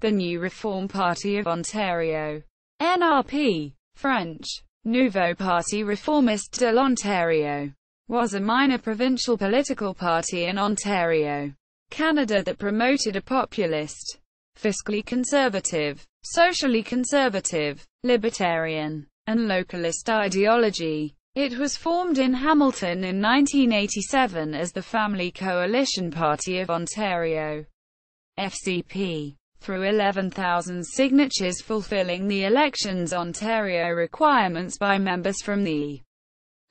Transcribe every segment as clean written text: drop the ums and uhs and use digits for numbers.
The New Reform Party of Ontario, NRP, French, Nouveau Parti Reformiste de l'Ontario, was a minor provincial political party in Ontario, Canada that promoted a populist, fiscally conservative, socially conservative, libertarian, and localist ideology. It was formed in Hamilton in 1987 as the Family Coalition Party of Ontario, FCP, through 11,000 signatures fulfilling the Elections Ontario requirements by members from the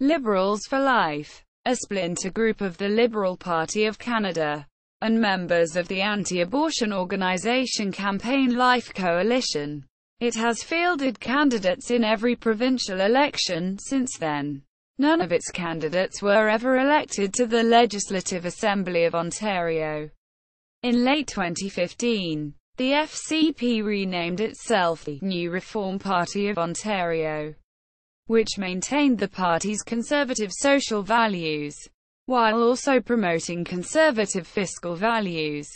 Liberals for Life, a splinter group of the Liberal Party of Canada, and members of the anti-abortion organization Campaign Life Coalition. It has fielded candidates in every provincial election since then. None of its candidates were ever elected to the Legislative Assembly of Ontario. In late 2015, the FCP renamed itself the New Reform Party of Ontario, which maintained the party's conservative social values, while also promoting conservative fiscal values.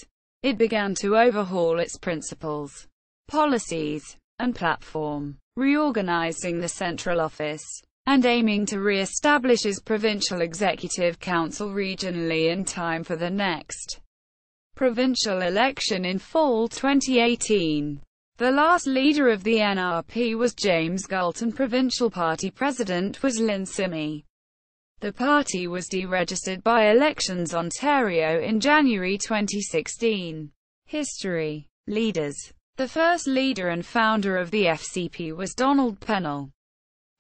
It began to overhaul its principles, policies, and platform, reorganizing the central office, and aiming to re-establish its provincial executive council regionally in time for the next provincial election in fall 2018. The last leader of the NRP was James Galton. Provincial party president was Lynn Simi. The party was deregistered by Elections Ontario in January 2016. History. Leaders. The first leader and founder of the FCP was Donald Pennell,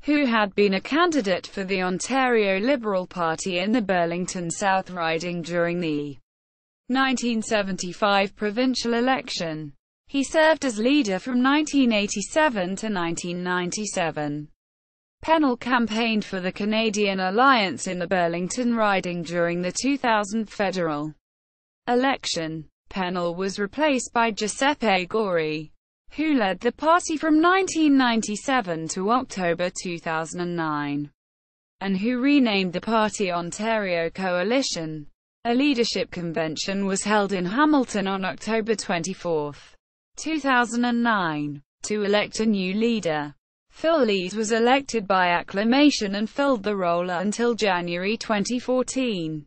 who had been a candidate for the Ontario Liberal Party in the Burlington South riding during the 1975 provincial election. He served as leader from 1987 to 1997. Pennell campaigned for the Canadian Alliance in the Burlington riding during the 2000 federal election. Pennell was replaced by Giuseppe Gori, who led the party from 1997 to October 2009, and who renamed the party Ontario Coalition. A leadership convention was held in Hamilton on October 24, 2009, to elect a new leader. Phil Lees was elected by acclamation and filled the role until January 2014.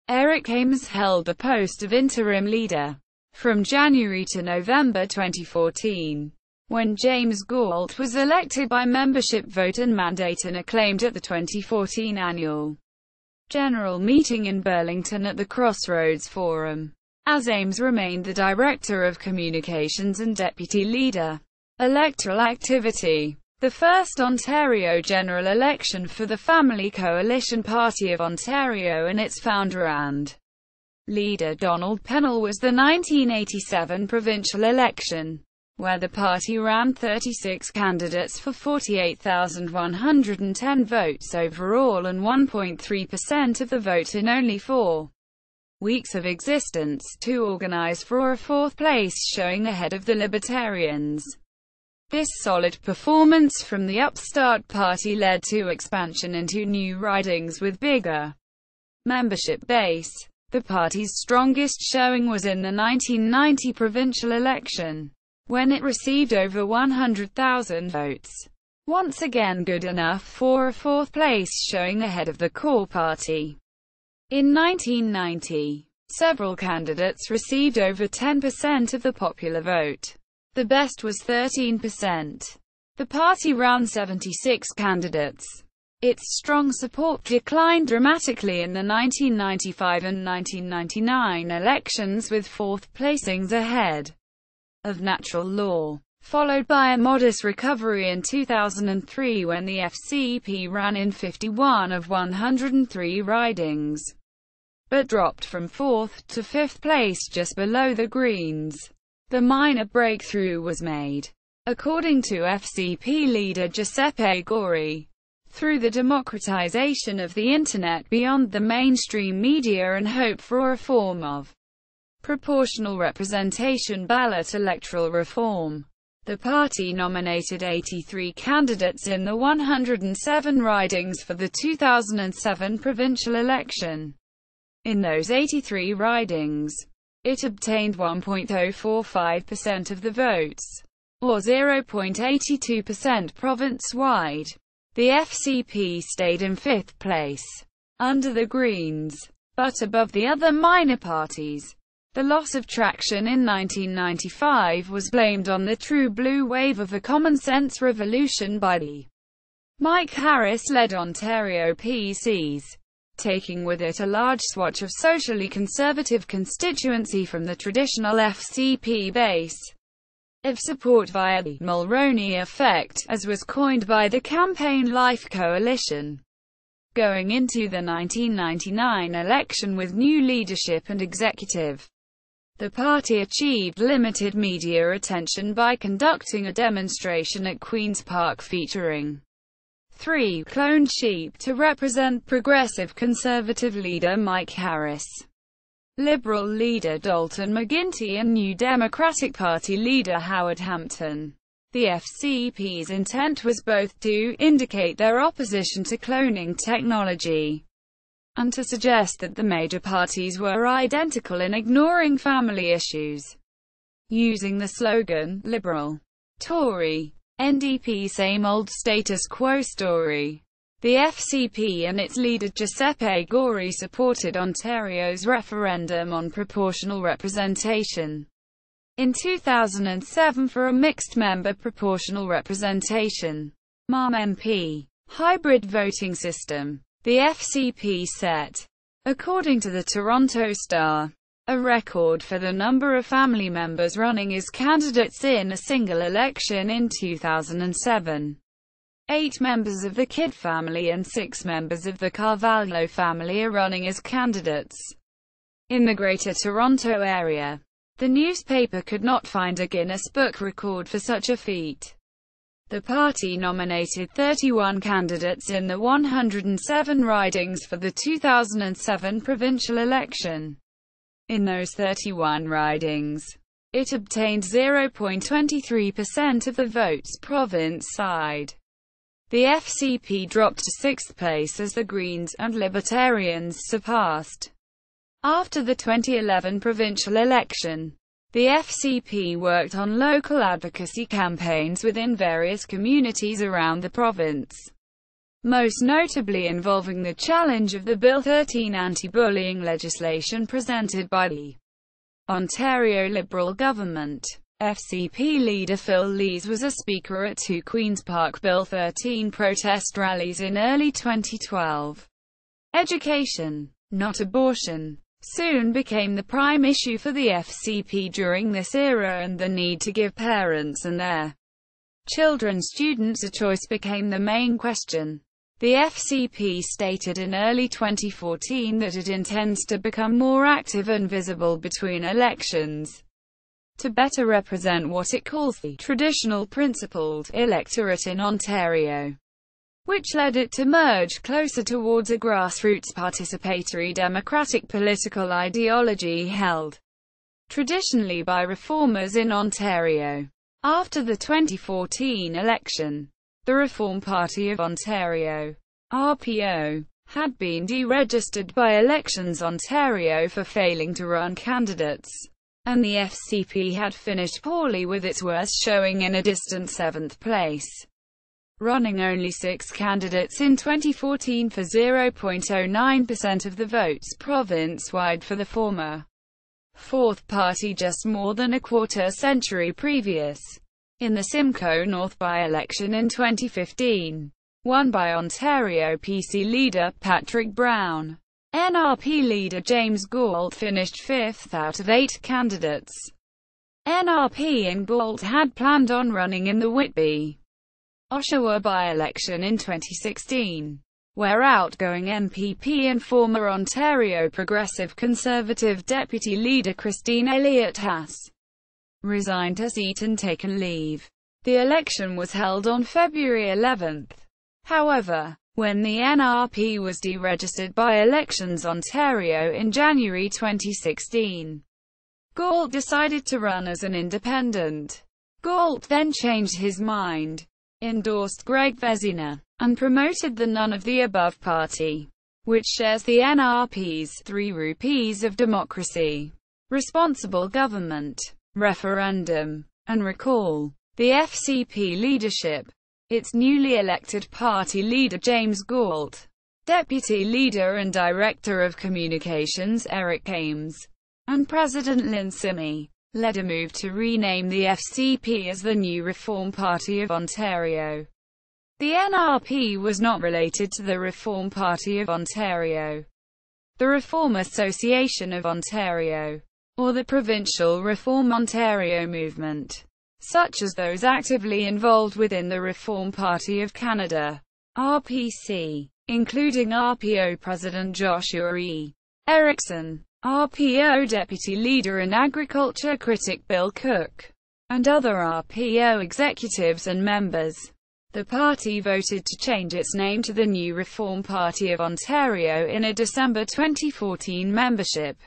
Eric Ames held the post of interim leader from January to November 2014, when James Gault was elected by membership vote and mandate and acclaimed at the 2014 annual general meeting in Burlington at the Crossroads Forum. As Ames remained the Director of Communications and Deputy Leader. Electoral activity. The first Ontario general election for the Family Coalition Party of Ontario and its founder and leader Donald Pennell was the 1987 provincial election, where the party ran 36 candidates for 48,110 votes overall and 1.3% of the vote in only 4 weeks of existence, to organize for a fourth place showing ahead of the Libertarians. This solid performance from the upstart party led to expansion into new ridings with bigger membership base. The party's strongest showing was in the 1990 provincial election, when it received over 100,000 votes. Once again good enough for a fourth place showing ahead of the core party. In 1990, several candidates received over 10% of the popular vote. The best was 13%. The party ran 76 candidates. Its strong support declined dramatically in the 1995 and 1999 elections, with fourth placings ahead of natural law, followed by a modest recovery in 2003 when the FCP ran in 51 of 103 ridings, but dropped from fourth to fifth place just below the Greens. The minor breakthrough was made, according to FCP leader Giuseppe Gori, through the democratization of the Internet beyond the mainstream media and hope for a form of proportional representation ballot electoral reform. The party nominated 83 candidates in the 107 ridings for the 2007 provincial election. In those 83 ridings, It obtained 1.045% of the votes, or 0.82% province-wide. The FCP stayed in fifth place, under the Greens, but above the other minor parties. The loss of traction in 1995 was blamed on the true blue wave of the common-sense revolution by the Mike Harris-led Ontario PCs, taking with it a large swatch of socially conservative constituency from the traditional FCP base of support via the Mulroney effect, as was coined by the Campaign Life Coalition. Going into the 1999 election with new leadership and executive, the party achieved limited media attention by conducting a demonstration at Queen's Park featuring 3 cloned sheep to represent progressive conservative leader Mike Harris, Liberal leader Dalton McGuinty and New Democratic Party leader Howard Hampton. The FCP's intent was both to indicate their opposition to cloning technology and to suggest that the major parties were identical in ignoring family issues. Using the slogan, Liberal, Tory, NDP same old status quo story, the FCP and its leader Giuseppe Gori supported Ontario's referendum on proportional representation in 2007 for a mixed-member proportional representation (MRM-MP) hybrid voting system. The FCP set, according to the Toronto Star, a record for the number of family members running as candidates in a single election in 2007. 8 members of the Kidd family and 6 members of the Carvalho family are running as candidates in the Greater Toronto Area. The newspaper could not find a Guinness Book record for such a feat. The party nominated 31 candidates in the 107 ridings for the 2007 provincial election. In those 31 ridings, it obtained 0.23% of the votes province-side. The FCP dropped to 6th place as the Greens and Libertarians surpassed. After the 2011 provincial election, the FCP worked on local advocacy campaigns within various communities around the province, most notably involving the challenge of the Bill 13 anti-bullying legislation presented by the Ontario Liberal government. FCP leader Phil Lees was a speaker at 2 Queen's Park Bill 13 protest rallies in early 2012. Education, not abortion, soon became the prime issue for the FCP during this era, and the need to give parents and their children students a choice became the main question. The FCP stated in early 2014 that it intends to become more active and visible between elections to better represent what it calls the traditional principled electorate in Ontario, which led it to merge closer towards a grassroots participatory democratic political ideology held traditionally by reformers in Ontario. After the 2014 election, the Reform Party of Ontario, RPO, had been deregistered by Elections Ontario for failing to run candidates, and the FCP had finished poorly with its worst showing in a distant 7th place, running only 6 candidates in 2014 for 0.09% of the votes province-wide for the former Fourth Party just more than a quarter-century previous. In the Simcoe North by-election in 2015, won by Ontario PC leader Patrick Brown, NRP leader James Galt finished 5th out of 8 candidates. NRP and Galt had planned on running in the Whitby, Oshawa by-election in 2016, where outgoing MPP and former Ontario Progressive Conservative Deputy Leader Christine Elliott-Haas resigned her seat and taken leave. The election was held on February 11. However, when the NRP was deregistered by Elections Ontario in January 2016, Galt decided to run as an independent. Galt then changed his mind, endorsed Greg Vezina, and promoted the none-of-the-above party, which shares the NRP's 3 rupees of democracy responsible government, referendum, and recall. The FCP leadership. Its newly elected party leader James Galt, deputy leader and director of communications Eric Ames, and President Lynn Simey, led a move to rename the FCP as the New Reform Party of Ontario. The NRP was not related to the Reform Party of Ontario, the Reform Association of Ontario, or the Provincial Reform Ontario movement, such as those actively involved within the Reform Party of Canada, RPC, including RPO President Joshua E. Erickson, RPO Deputy Leader and Agriculture critic Bill Cook, and other RPO executives and members. The party voted to change its name to the New Reform Party of Ontario in a December 2014 membership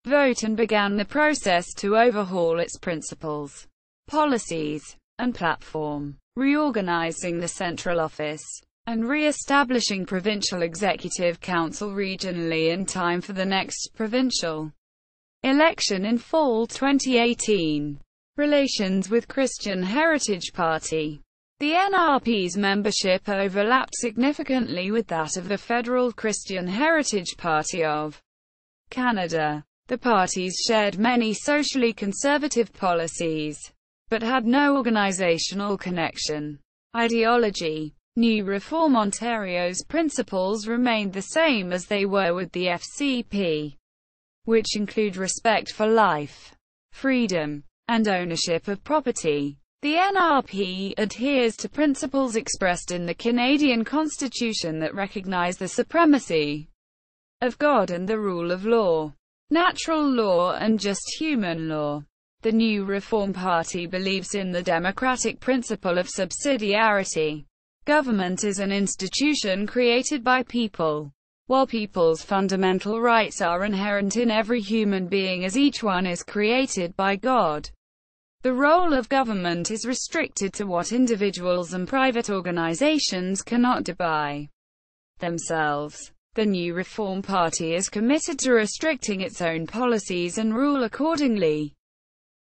vote and began the process to overhaul its principles, policies, and platform, reorganizing the central office, and re-establishing Provincial Executive Council regionally in time for the next provincial election in fall 2018. Relations with Christian Heritage Party. The NRP's membership overlapped significantly with that of the Federal Christian Heritage Party of Canada. The parties shared many socially conservative policies, but had no organizational connection. Ideology. New Reform Ontario's principles remained the same as they were with the FCP, which include respect for life, freedom, and ownership of property. The NRP adheres to principles expressed in the Canadian Constitution that recognize the supremacy of God and the rule of law, natural law and just human law. The New Reform Party believes in the democratic principle of subsidiarity. Government is an institution created by people, while people's fundamental rights are inherent in every human being as each one is created by God. The role of government is restricted to what individuals and private organizations cannot do by themselves. The New Reform Party is committed to restricting its own policies and rule accordingly,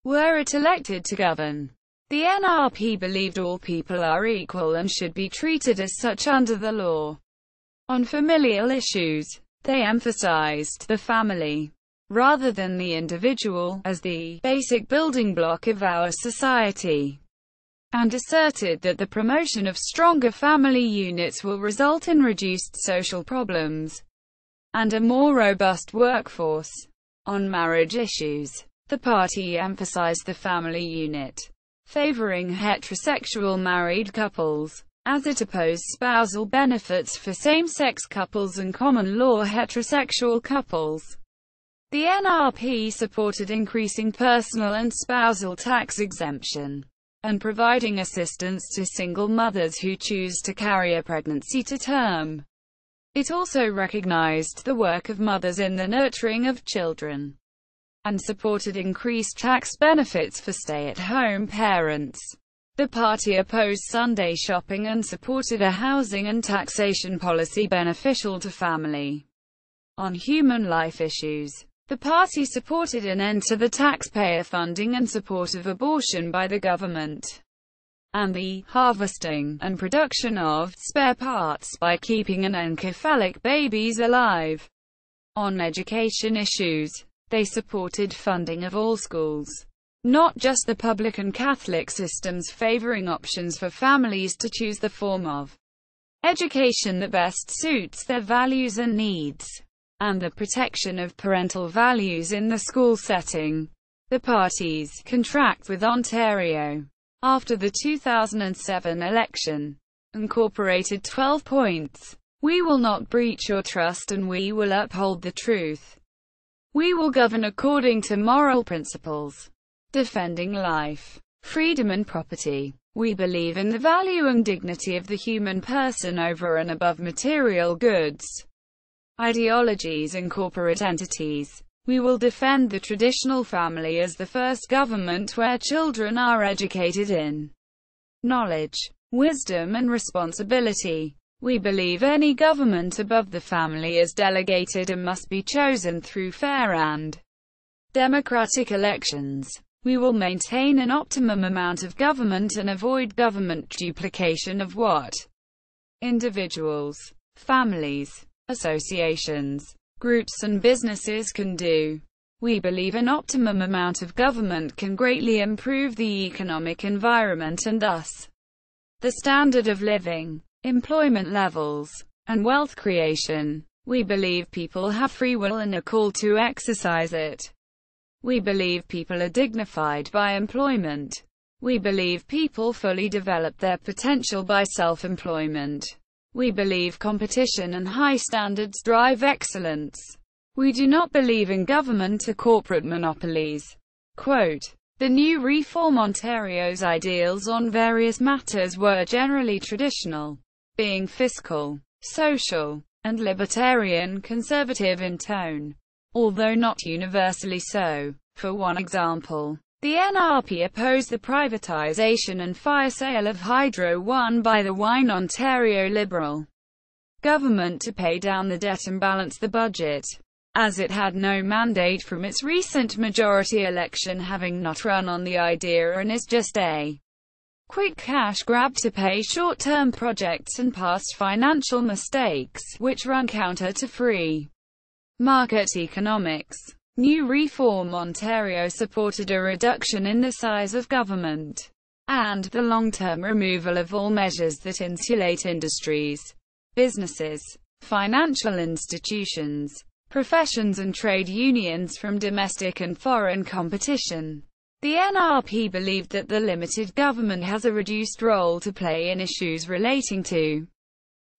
were it elected to govern. The NRP believed all people are equal and should be treated as such under the law. On familial issues, they emphasized the family, rather than the individual, as the basic building block of our society, and asserted that the promotion of stronger family units will result in reduced social problems and a more robust workforce. On marriage issues, the party emphasized the family unit, favoring heterosexual married couples, as it opposed spousal benefits for same-sex couples and common-law heterosexual couples. The NRP supported increasing personal and spousal tax exemption, and providing assistance to single mothers who choose to carry a pregnancy to term. It also recognized the work of mothers in the nurturing of children, and supported increased tax benefits for stay-at-home parents. The party opposed Sunday shopping and supported a housing and taxation policy beneficial to family. On human life issues, the party supported an end to the taxpayer funding and support of abortion by the government, and the harvesting and production of spare parts by keeping anencephalic babies alive. On education issues, they supported funding of all schools, not just the public and Catholic systems, favoring options for families to choose the form of education that best suits their values and needs, and the protection of parental values in the school setting. The party's contract with Ontario, after the 2007 election, incorporated 12 points. We will not breach your trust and we will uphold the truth. We will govern according to moral principles, defending life, freedom and property. We believe in the value and dignity of the human person over and above material goods, ideologies and corporate entities. We will defend the traditional family as the first government where children are educated in knowledge, wisdom and responsibility. We believe any government above the family is delegated and must be chosen through fair and democratic elections. We will maintain an optimum amount of government and avoid government duplication of what individuals, families, associations, groups and businesses can do. We believe an optimum amount of government can greatly improve the economic environment and thus the standard of living, employment levels, and wealth creation. We believe people have free will and are called to exercise it. We believe people are dignified by employment. We believe people fully develop their potential by self-employment. We believe competition and high standards drive excellence. We do not believe in government or corporate monopolies. Quote, the new Reform Ontario's ideals on various matters were generally traditional, being fiscal, social, and libertarian conservative in tone, although not universally so. For one example, the NRP opposed the privatization and fire sale of Hydro One by the Wine Ontario Liberal government to pay down the debt and balance the budget, as it had no mandate from its recent majority election, having not run on the idea and is just a quick cash grab to pay short-term projects and past financial mistakes, which run counter to free market economics. New Reform Ontario supported a reduction in the size of government, and the long-term removal of all measures that insulate industries, businesses, financial institutions, professions and trade unions from domestic and foreign competition. The NRP believed that the limited government has a reduced role to play in issues relating to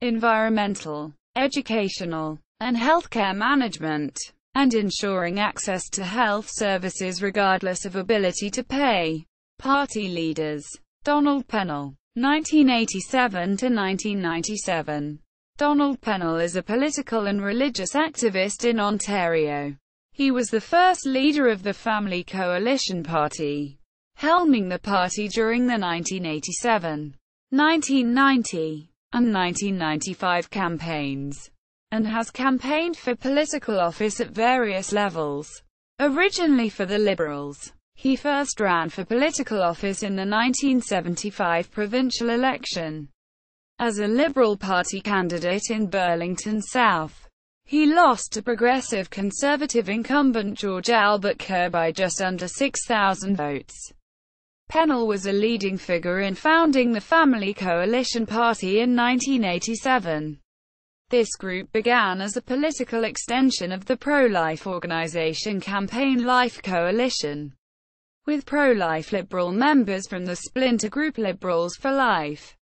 environmental, educational, and healthcare management, and ensuring access to health services regardless of ability to pay. Party leaders. Donald Pennell, 1987–1997. Donald Pennell is a political and religious activist in Ontario. He was the first leader of the Family Coalition Party, helming the party during the 1987, 1990, and 1995 campaigns, and has campaigned for political office at various levels. Originally for the Liberals, he first ran for political office in the 1975 provincial election as a Liberal Party candidate in Burlington South. He lost to progressive Conservative incumbent George Albert Kerr by just under 6,000 votes. Pennell was a leading figure in founding the Family Coalition Party in 1987. This group began as a political extension of the pro-life organization Campaign Life Coalition, with pro-life Liberal members from the splinter group Liberals for Life.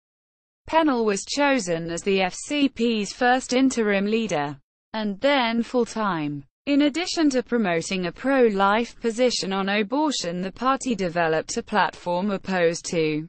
Pennell was chosen as the FCP's first interim leader, and then full-time. In addition to promoting a pro-life position on abortion, the party developed a platform opposed to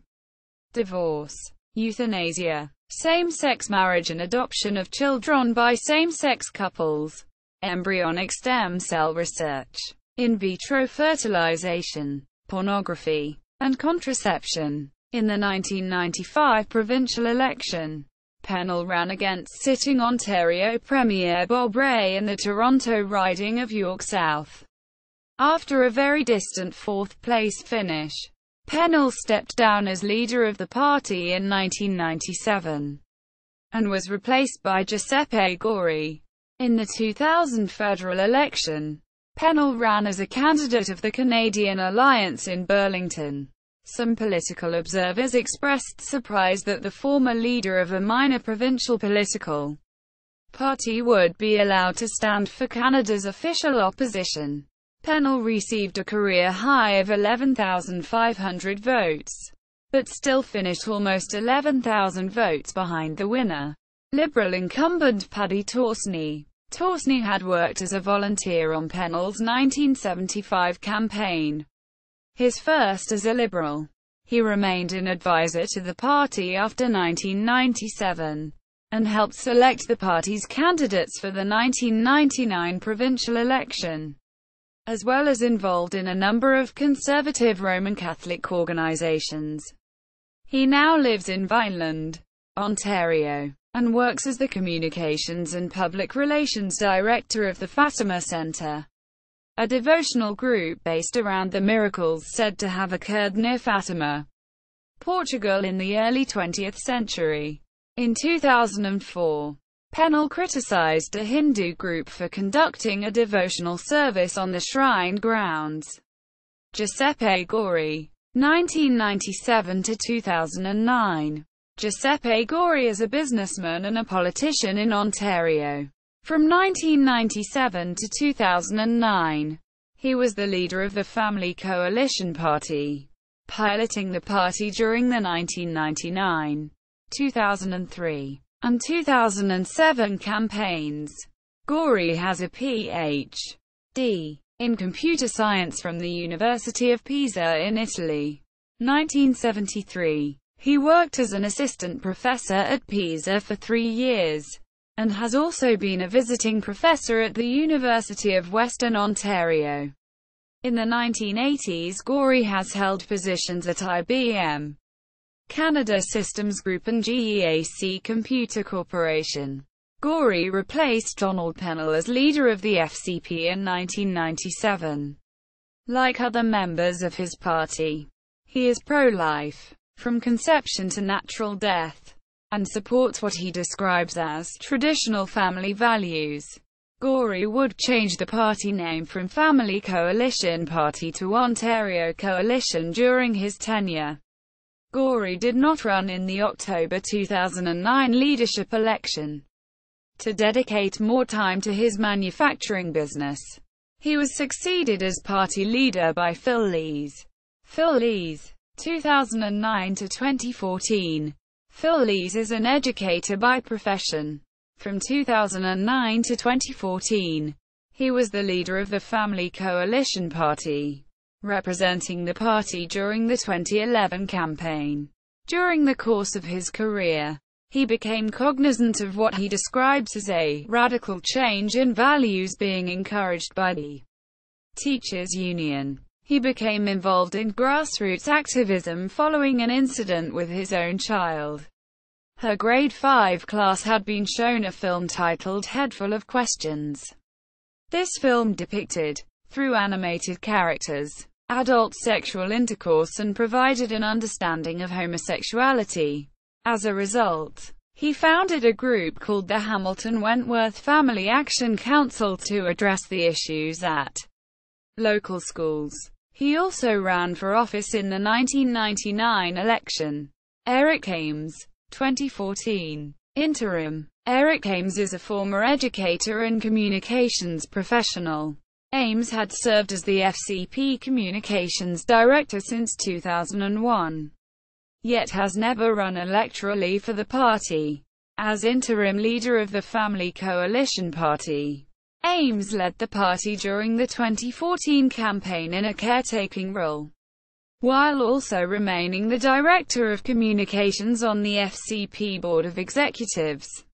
divorce, euthanasia, same-sex marriage and adoption of children by same-sex couples, embryonic stem cell research, in vitro fertilization, pornography, and contraception. In the 1995 provincial election, Pennell ran against sitting Ontario Premier Bob Rae in the Toronto riding of York South. After a very distant fourth-place finish, Pennell stepped down as leader of the party in 1997, and was replaced by Giuseppe Gori. In the 2000 federal election, Pennell ran as a candidate of the Canadian Alliance in Burlington. Some political observers expressed surprise that the former leader of a minor provincial political party would be allowed to stand for Canada's official opposition. Pennell received a career high of 11,500 votes, but still finished almost 11,000 votes behind the winner, Liberal incumbent Paddy Torsney. Torsney had worked as a volunteer on Pennell's 1975 campaign, his first as a Liberal. He remained an advisor to the party after 1997, and helped select the party's candidates for the 1999 provincial election, as well as involved in a number of conservative Roman Catholic organizations. He now lives in Vineland, Ontario, and works as the Communications and Public Relations Director of the Fatima Centre. a devotional group based around the miracles said to have occurred near Fatima, Portugal in the early 20th century. In 2004, Pennell criticized a Hindu group for conducting a devotional service on the shrine grounds. Giuseppe Gori, 1997 to 2009. Giuseppe Gori is a businessman and a politician in Ontario. From 1997 to 2009, he was the leader of the Family Coalition Party, piloting the party during the 1999, 2003, and 2007 campaigns. Gori has a Ph.D. in computer science from the University of Pisa in Italy. 1973. He worked as an assistant professor at Pisa for 3 years, and has also been a visiting professor at the University of Western Ontario. In the 1980s, Gori has held positions at IBM, Canada Systems Group and GEAC Computer Corporation. Gori replaced Donald Pennell as leader of the FCP in 1997. Like other members of his party, he is pro-life, from conception to natural death, and supports what he describes as traditional family values. Gori would change the party name from Family Coalition Party to Ontario Coalition during his tenure. Gori did not run in the October 2009 leadership election to dedicate more time to his manufacturing business. He was succeeded as party leader by Phil Lees. Phil Lees, 2009 to 2014. Phil Lees is an educator by profession. From 2009 to 2014, he was the leader of the Family Coalition Party, representing the party during the 2011 campaign. During the course of his career, he became cognizant of what he describes as a radical change in values being encouraged by the teachers' union. He became involved in grassroots activism following an incident with his own child. Her grade 5 class had been shown a film titled Head Full of Questions. This film depicted, through animated characters, adult sexual intercourse and provided an understanding of homosexuality. As a result, he founded a group called the Hamilton Wentworth Family Action Council to address the issues at local schools. He also ran for office in the 1999 election. Eric Ames, 2014. Interim. Eric Ames is a former educator and communications professional. Ames had served as the FCP Communications Director since 2001, yet has never run electorally for the party. As interim leader of the Family Coalition Party, Ames led the party during the 2014 campaign in a caretaking role, while also remaining the Director of Communications on the FCP Board of Executives.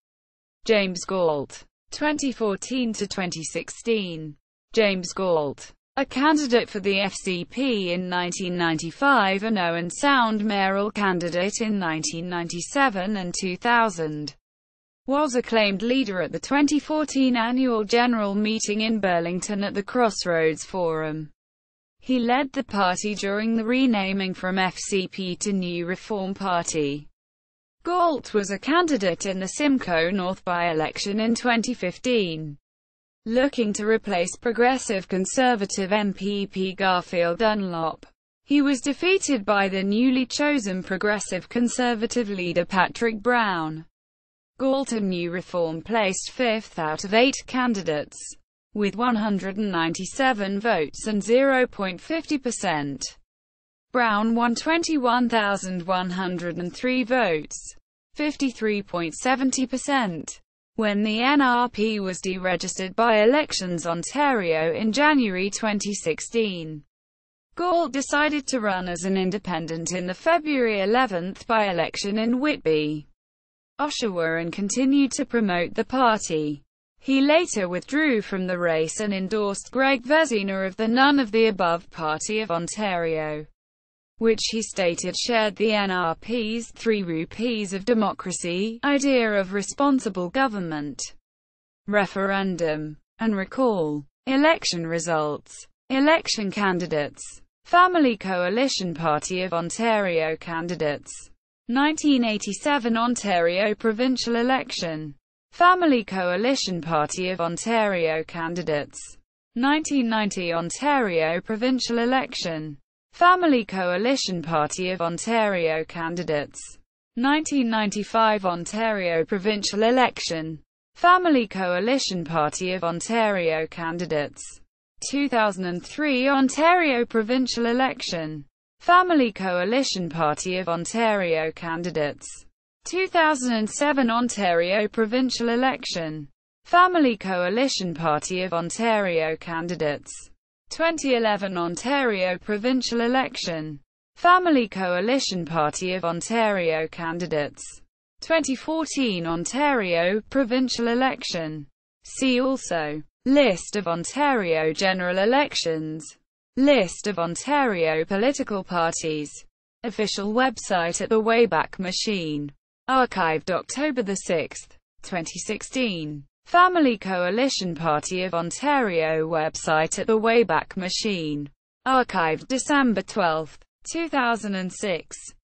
James Galt, 2014 to 2016. James Galt, a candidate for the FCP in 1995 and Owen Sound mayoral candidate in 1997 and 2000, was acclaimed leader at the 2014 annual general meeting in Burlington at the Crossroads Forum. He led the party during the renaming from FCP to New Reform Party. Galt was a candidate in the Simcoe North by-election in 2015, looking to replace Progressive Conservative MPP Garfield Dunlop. He was defeated by the newly chosen Progressive Conservative leader Patrick Brown. Galt and New Reform placed 5th out of 8 candidates, with 197 votes and 0.50%. Brown won 21,103 votes, 53.70%. When the NRP was deregistered by Elections Ontario in January 2016, Galt decided to run as an independent in the February 11th by-election in Whitby, Oshawa, and continued to promote the party. He later withdrew from the race and endorsed Greg Vezina of the None of the Above Party of Ontario, which he stated shared the NRP's 3 rupees of democracy, idea of responsible government, referendum, and recall. Election results. Election candidates. Family Coalition Party of Ontario candidates. 1987 Ontario provincial election. Family Coalition Party of Ontario candidates. 1990 Ontario provincial election. Family Coalition Party of Ontario candidates. 1995 Ontario provincial election. Family Coalition Party of Ontario candidates. 2003 Ontario provincial election. Family Coalition Party of Ontario candidates. 2007 Ontario provincial election. Family Coalition Party of Ontario candidates. 2011 Ontario provincial election. Family Coalition Party of Ontario candidates. 2014 Ontario provincial election. See also: List of Ontario general elections. List of Ontario political parties. Official website at the Wayback Machine. Archived October 6, 2016. Family Coalition Party of Ontario website at the Wayback Machine. Archived December 12, 2006.